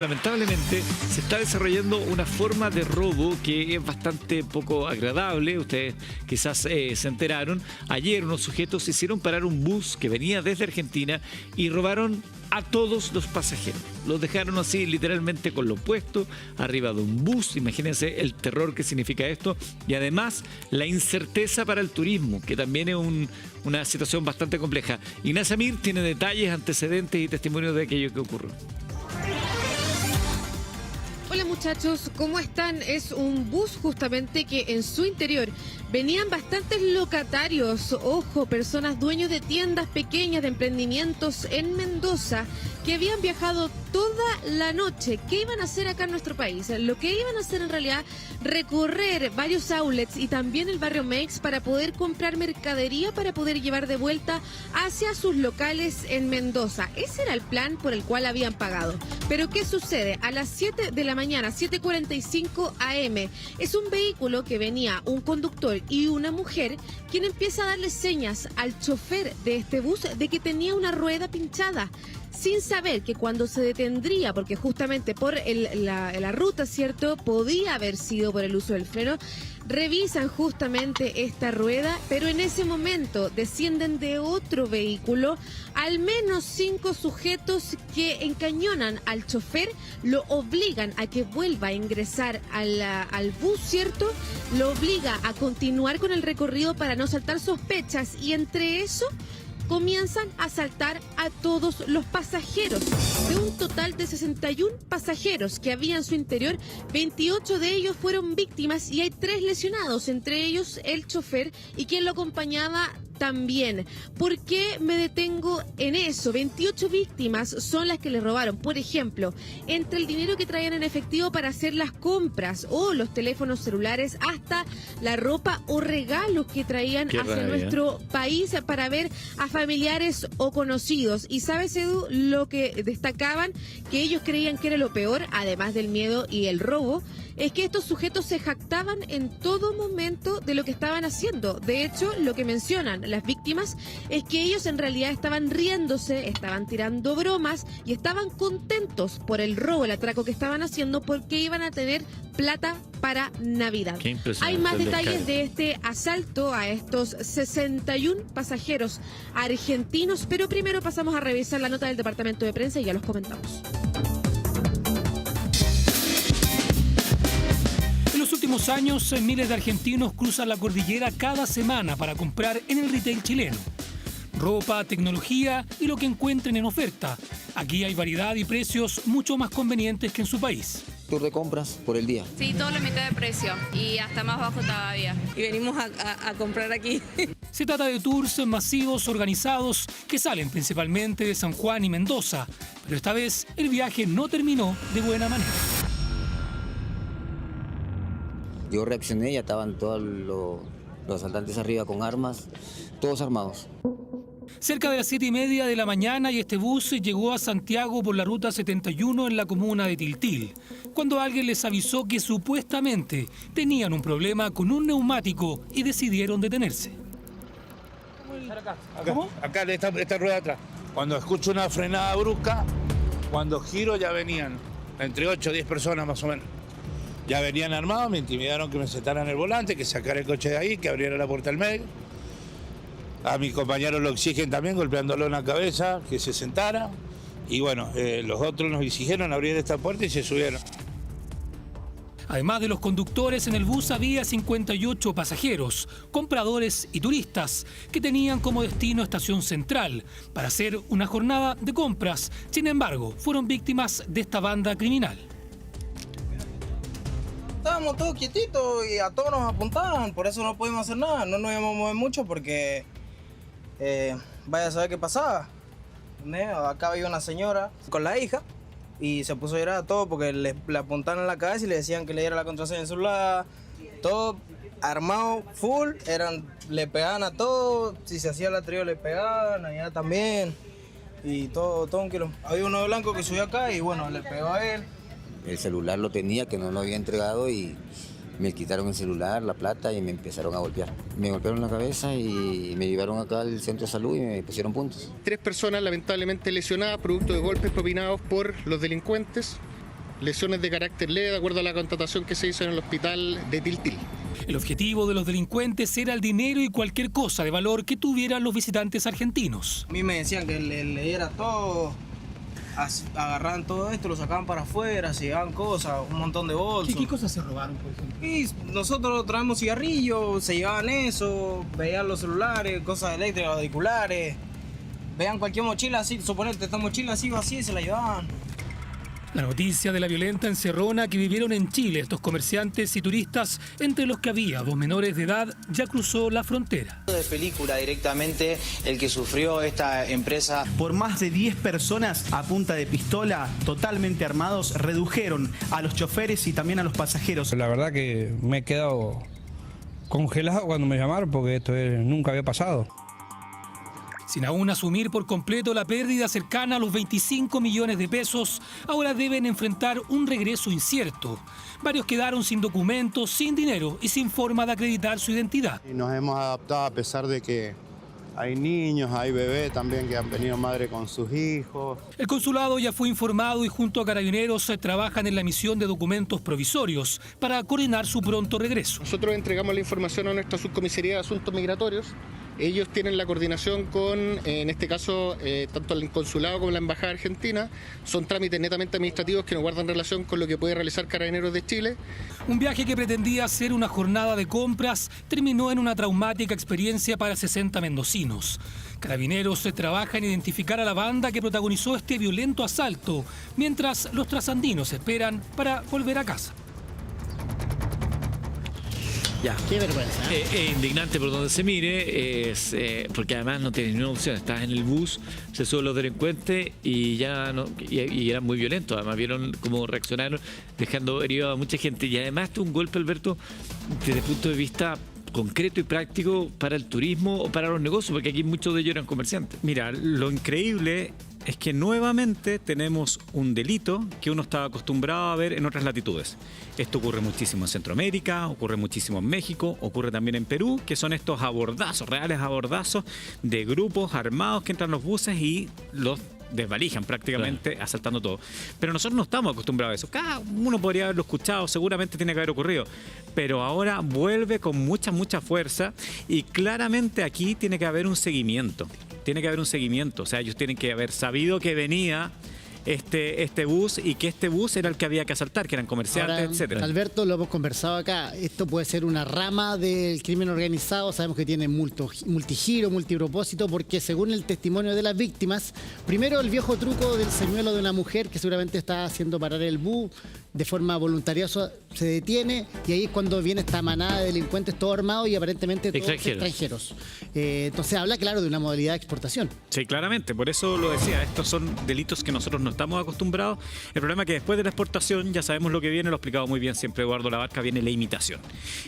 Lamentablemente se está desarrollando una forma de robo que es bastante poco agradable. Ustedes quizás se enteraron. Ayer unos sujetos hicieron parar un bus que venía desde Argentina y robaron a todos los pasajeros. Los dejaron así literalmente con lo puesto arriba de un bus. Imagínense el terror que significa esto y además la incerteza para el turismo, que también es una situación bastante compleja. Ignacia Mir tiene detalles, antecedentes y testimonios de aquello que ocurrió. Hola muchachos, ¿cómo están? Es un bus justamente que en su interior venían bastantes locatarios, ojo, personas dueños de tiendas pequeñas de emprendimientos en Mendoza que habían viajado toda la noche. ¿Qué iban a hacer acá en nuestro país? Lo que iban a hacer en realidad, recorrer varios outlets y también el barrio Mex para poder comprar mercadería para poder llevar de vuelta hacia sus locales en Mendoza. Ese era el plan por el cual habían pagado. Pero ¿qué sucede? A las 7 de la mañana, 7:45 AM, es un vehículo que venía un conductor y una mujer quien empieza a darle señas al chofer de este bus de que tenía una rueda pinchada, sin saber que cuando se detendría, porque justamente por la ruta, ¿cierto?, podía haber sido por el uso del freno, revisan justamente esta rueda, pero en ese momento descienden de otro vehículo al menos 5 sujetos que encañonan al chofer, lo obligan a que vuelva a ingresar al bus, ¿cierto? Lo obliga a continuar con el recorrido para no saltar sospechas y entre eso comienzan a asaltar a todos los pasajeros. De un total de 61 pasajeros que había en su interior, 28 de ellos fueron víctimas y hay 3 lesionados, entre ellos el chofer y quien lo acompañaba también. ¿Por qué me detengo en eso? 28 víctimas son las que le robaron. Por ejemplo, entre el dinero que traían en efectivo para hacer las compras o los teléfonos celulares hasta la ropa o regalos que traían hacia nuestro país para ver a familiares o conocidos. Y sabes, Edu, lo que destacaban, que ellos creían que era lo peor, además del miedo y el robo, es que estos sujetos se jactaban en todo momento de lo que estaban haciendo. De hecho, lo que mencionan las víctimas es que ellos en realidad estaban riéndose, estaban tirando bromas y estaban contentos por el robo, el atraco que estaban haciendo porque iban a tener plata para Navidad. Hay más detalles de este asalto a estos 61 pasajeros argentinos, pero primero pasamos a revisar la nota del departamento de prensa y ya los comentamos. En los últimos años, miles de argentinos cruzan la cordillera cada semana para comprar en el retail chileno. Ropa, tecnología y lo que encuentren en oferta. Aquí hay variedad y precios mucho más convenientes que en su país. ¿Tour de compras por el día? Sí, todo la mitad de precio y hasta más bajo todavía. Y venimos a comprar aquí. Se trata de tours masivos organizados que salen principalmente de San Juan y Mendoza, pero esta vez el viaje no terminó de buena manera. Yo reaccioné, ya estaban todos los asaltantes arriba con armas, todos armados. Cerca de las 7:30 de la mañana y este bus llegó a Santiago por la ruta 71 en la comuna de Tiltil, cuando alguien les avisó que supuestamente tenían un problema con un neumático y decidieron detenerse. Acá esta rueda atrás. Cuando escucho una frenada brusca, cuando giro ya venían entre 8 o 10 personas más o menos. Ya venían armados, me intimidaron que me sentaran el volante, que sacara el coche de ahí, que abriera la puerta al medio. A mi compañero lo exigen también, golpeándolo en la cabeza, que se sentara. Y bueno, los otros nos exigieron abrir esta puerta y se subieron. Además de los conductores, en el bus había 58 pasajeros, compradores y turistas, que tenían como destino Estación Central para hacer una jornada de compras. Sin embargo, fueron víctimas de esta banda criminal. Estábamos todos quietitos y a todos nos apuntaban, por eso no pudimos hacer nada, no nos íbamos a mover mucho porque vaya a saber qué pasaba. Acá había una señora con la hija y se puso a llorar a todo porque le apuntaban en la cabeza y le decían que le diera la contraseña del celular, todo armado, full, le pegaban a todo, si se hacía la trío le pegaban, allá también, y todo un kilo. Había uno de blanco que subió acá y bueno, le pegó a él. El celular lo tenía, que no lo había entregado y me quitaron el celular, la plata y me empezaron a golpear. Me golpearon la cabeza y me llevaron acá al centro de salud y me pusieron puntos. 3 personas lamentablemente lesionadas producto de golpes propinados por los delincuentes. lesiones de carácter leve de acuerdo a la contratación que se hizo en el hospital de Tiltil. El objetivo de los delincuentes era el dinero y cualquier cosa de valor que tuvieran los visitantes argentinos. A mí me decían que le diera todo, agarraban todo esto, lo sacaban para afuera, se llevaban cosas, un montón de bolsos. ¿Qué cosas se robaron, por ejemplo? Y nosotros traemos cigarrillos, se llevaban eso, veían los celulares, cosas eléctricas, auriculares, veían cualquier mochila así, suponete, esta mochila así vacía y se la llevaban. La noticia de la violenta encerrona que vivieron en Chile estos comerciantes y turistas, entre los que había 2 menores de edad, ya cruzó la frontera. De película directamente el que sufrió esta empresa. Por más de 10 personas a punta de pistola, totalmente armados, redujeron a los choferes y también a los pasajeros. La verdad que me he quedado congelado cuando me llamaron porque esto nunca había pasado. Sin aún asumir por completo la pérdida cercana a los 25 millones de pesos, ahora deben enfrentar un regreso incierto. Varios quedaron sin documentos, sin dinero y sin forma de acreditar su identidad. Y nos hemos adaptado a pesar de que hay niños, hay bebés también que han venido madre con sus hijos. El consulado ya fue informado y junto a Carabineros trabajan en la emisión de documentos provisorios para coordinar su pronto regreso. Nosotros entregamos la información a nuestra subcomisaría de asuntos migratorios. Ellos tienen la coordinación con, en este caso, tanto el consulado como la embajada argentina. Son trámites netamente administrativos que no guardan relación con lo que puede realizar Carabineros de Chile. Un viaje que pretendía ser una jornada de compras terminó en una traumática experiencia para 60 mendocinos. Carabineros trabaja en identificar a la banda que protagonizó este violento asalto, mientras los trasandinos esperan para volver a casa. Ya. Qué vergüenza. Indignante por donde se mire, porque además no tienes ninguna opción. Estás en el bus, se suben los delincuentes y ya no, y eran muy violentos. Además vieron cómo reaccionaron, dejando herido a mucha gente. Y además un golpe, Alberto, desde el punto de vista concreto y práctico para el turismo o para los negocios, porque aquí muchos de ellos eran comerciantes. Mira, lo increíble es que nuevamente tenemos un delito que uno estaba acostumbrado a ver en otras latitudes. Esto ocurre muchísimo en Centroamérica, ocurre muchísimo en México, ocurre también en Perú, que son estos abordazos, reales abordazos de grupos armados que entran a los buses y los desvalijan prácticamente, claro, asaltando todo. Pero nosotros no estamos acostumbrados a eso. Cada uno podría haberlo escuchado, seguramente tiene que haber ocurrido. Pero ahora vuelve con mucha fuerza y claramente aquí tiene que haber un seguimiento. Tiene que haber un seguimiento. O sea, ellos tienen que haber sabido que venía este bus y que este bus era el que había que asaltar, que eran comerciantes, ahora, etcétera. Alberto, lo hemos conversado acá. Esto puede ser una rama del crimen organizado. Sabemos que tiene multigiro, multipropósito, porque según el testimonio de las víctimas, primero el viejo truco del señuelo de una mujer que seguramente está haciendo parar el bus de forma voluntariosa, se detiene y ahí es cuando viene esta manada de delincuentes todo armados y aparentemente todos extranjeros. Entonces habla, claro, de una modalidad de exportación. Sí, claramente, por eso lo decía, estos son delitos que nosotros no estamos acostumbrados. El problema es que después de la exportación ya sabemos lo que viene, lo ha explicado muy bien siempre Eduardo Labarca, viene la imitación.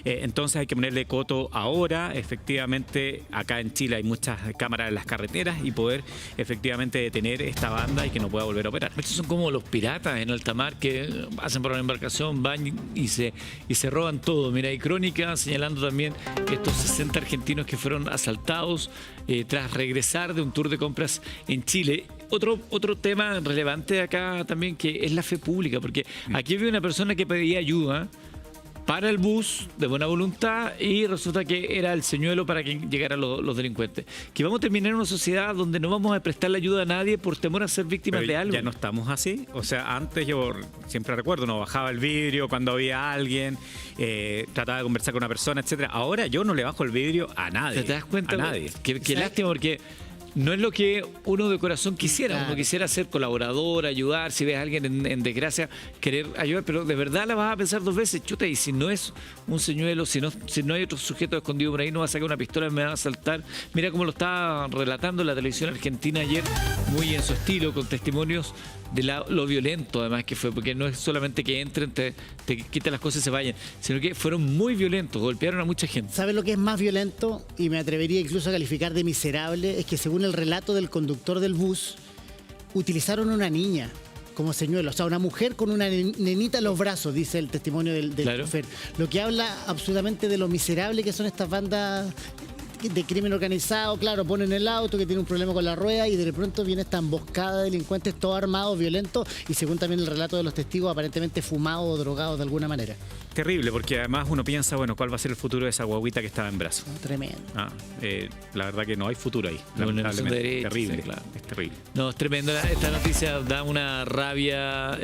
Entonces hay que ponerle coto ahora. Efectivamente, acá en Chile hay muchas cámaras en las carreteras y poder efectivamente detener esta banda y que no pueda volver a operar. Estos son como los piratas en alta mar que hacen por una embarcación, van y se roban todo. Mira, hay crónica señalando también estos 60 argentinos que fueron asaltados tras regresar de un tour de compras en Chile. Otro tema relevante acá también, que es la fe pública, porque aquí había una persona que pedía ayuda para el bus de buena voluntad y resulta que era el señuelo para que llegaran los delincuentes. Que vamos a terminar en una sociedad donde no vamos a prestarle ayuda a nadie por temor a ser víctimas de algo. Ya no estamos así. O sea, antes yo siempre recuerdo, no bajaba el vidrio cuando había alguien, trataba de conversar con una persona, etcétera. Ahora yo no le bajo el vidrio a nadie. ¿Te das cuenta? A nadie. Qué lástima, porque no es lo que uno de corazón quisiera. Claro. Uno quisiera ser colaborador, ayudar, si ves a alguien en desgracia, querer ayudar, pero de verdad la vas a pensar 2 veces. Chuta, y si no es un señuelo, si no hay otro sujeto escondido por ahí, no va a sacar una pistola y me va a asaltar. Mira cómo lo estaba relatando la televisión argentina ayer, muy en su estilo, con testimonios de lo violento además que fue, porque no es solamente que entren, te quiten las cosas y se vayan, sino que fueron muy violentos, golpearon a mucha gente. ¿Sabes lo que es más violento? Y me atrevería incluso a calificar de miserable, es que según el relato del conductor del bus, utilizaron una niña como señuelo, o sea, una mujer con una nenita en los brazos, dice el testimonio del Claro. chofer. Lo que habla absolutamente de lo miserable que son estas bandas de crimen organizado, claro, ponen el auto que tiene un problema con la rueda y de pronto viene esta emboscada de delincuentes, todos armados, violentos y según también el relato de los testigos, aparentemente fumados o drogados de alguna manera. Terrible, porque además uno piensa, bueno, ¿cuál va a ser el futuro de esa guaguita que estaba en brazos? Tremendo. La verdad que no hay futuro ahí. Lamentablemente. Terrible, Sí, claro. es terrible. No, es tremendo. Esta noticia da una rabia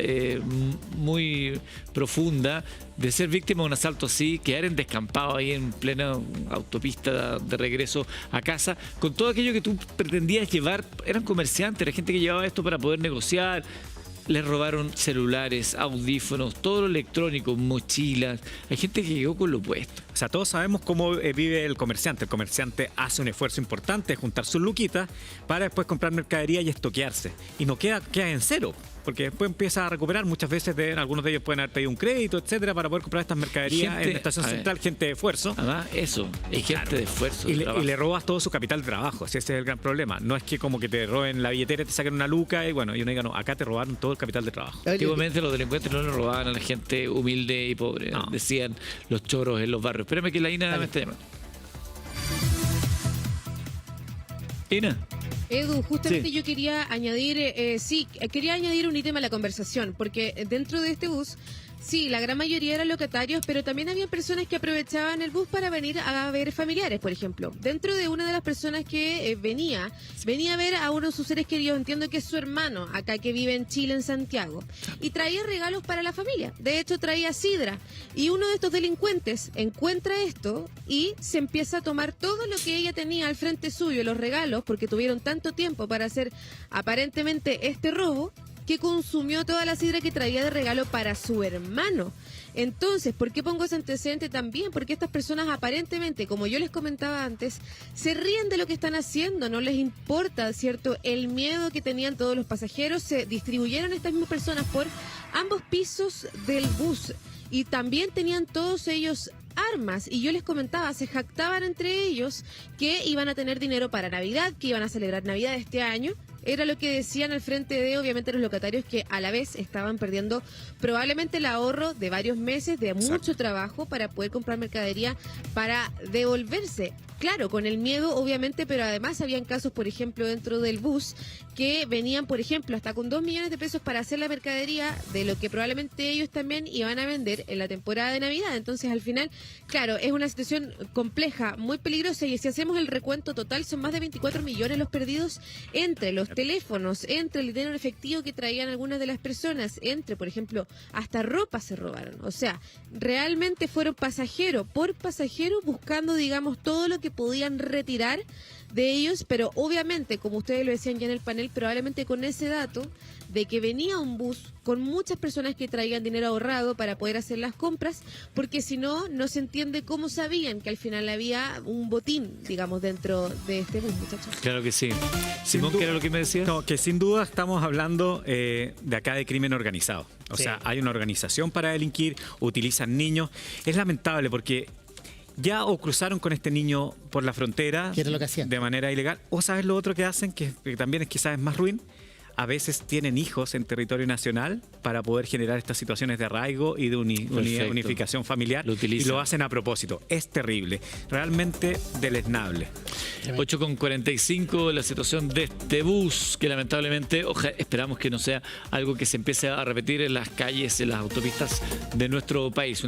muy profunda de ser víctima de un asalto así, quedar en descampado ahí en plena autopista de regreso a casa, con todo aquello que tú pretendías llevar. Eran comerciantes, era gente que llevaba esto para poder negociar. Les robaron celulares, audífonos, todo lo electrónico, mochilas. Hay gente que llegó con lo opuesto. O sea, todos sabemos cómo vive el comerciante. El comerciante hace un esfuerzo importante de juntar sus luquitas para después comprar mercadería y estoquearse. Y no queda en cero, porque después empieza a recuperar. Muchas veces algunos de ellos pueden haber pedido un crédito, etcétera, para poder comprar estas mercaderías en la estación central. Gente de esfuerzo. Además, eso, es gente de esfuerzo. Y le robas todo su capital de trabajo. Ese es el gran problema. No es que como que te roben la billetera, te saquen una luca y bueno, y uno diga, no, acá te robaron todo el capital de trabajo. Antiguamente los delincuentes no le robaban a la gente humilde y pobre. No. Decían los choros en los barrios. Espérame que la Ina me está llamando. Ina. Edu, justamente yo quería añadir, quería añadir un ítem a la conversación, porque dentro de este bus, sí, la gran mayoría eran locatarios, pero también había personas que aprovechaban el bus para venir a ver familiares, por ejemplo. Dentro de una de las personas que venía a ver a uno de sus seres queridos, entiendo que es su hermano, acá que vive en Chile, en Santiago, y traía regalos para la familia. De hecho, traía sidra. Y uno de estos delincuentes encuentra esto y se empieza a tomar todo lo que ella tenía al frente suyo, los regalos, porque tuvieron tanto tiempo para hacer aparentemente este robo, que consumió toda la sidra que traía de regalo para su hermano. Entonces, ¿por qué pongo ese antecedente también? Porque estas personas aparentemente, como yo les comentaba antes, se ríen de lo que están haciendo, no les importa, ¿cierto? El miedo que tenían todos los pasajeros. Se distribuyeron estas mismas personas por ambos pisos del bus y también tenían todos ellos armas, y yo les comentaba, se jactaban entre ellos que iban a tener dinero para Navidad, que iban a celebrar Navidad este año. Era lo que decían al frente de, obviamente, los locatarios, que a la vez estaban perdiendo probablemente el ahorro de varios meses de mucho trabajo para poder comprar mercadería para devolverse. Claro, con el miedo, obviamente, pero además habían casos, por ejemplo, dentro del bus, que venían, por ejemplo, hasta con 2 millones de pesos para hacer la mercadería de lo que probablemente ellos también iban a vender en la temporada de Navidad. Entonces, al final, claro, es una situación compleja, muy peligrosa, y si hacemos el recuento total, son más de 24 millones los perdidos entre los teléfonos, entre el dinero en efectivo que traían algunas de las personas, entre, por ejemplo, hasta ropa se robaron. O sea, realmente fueron pasajero por pasajero buscando, digamos, todo lo que podían retirar de ellos, pero obviamente, como ustedes lo decían ya en el panel, probablemente con ese dato de que venía un bus con muchas personas que traían dinero ahorrado para poder hacer las compras, porque si no, no se entiende cómo sabían que al final había un botín, digamos, dentro de este bus, muchachos. Claro que sí. Simón, ¿qué era lo que me decías? No, que sin duda estamos hablando de acá de crimen organizado. O sea, hay una organización para delinquir, utilizan niños. Es lamentable porque ya o cruzaron con este niño por la frontera de manera ilegal, o sabes lo otro que hacen, que también es quizás más ruin, a veces tienen hijos en territorio nacional para poder generar estas situaciones de arraigo y de unificación familiar, y lo hacen a propósito. Es terrible, realmente deleznable. 8:45, la situación de este bus, que lamentablemente esperamos que no sea algo que se empiece a repetir en las calles, en las autopistas de nuestro país.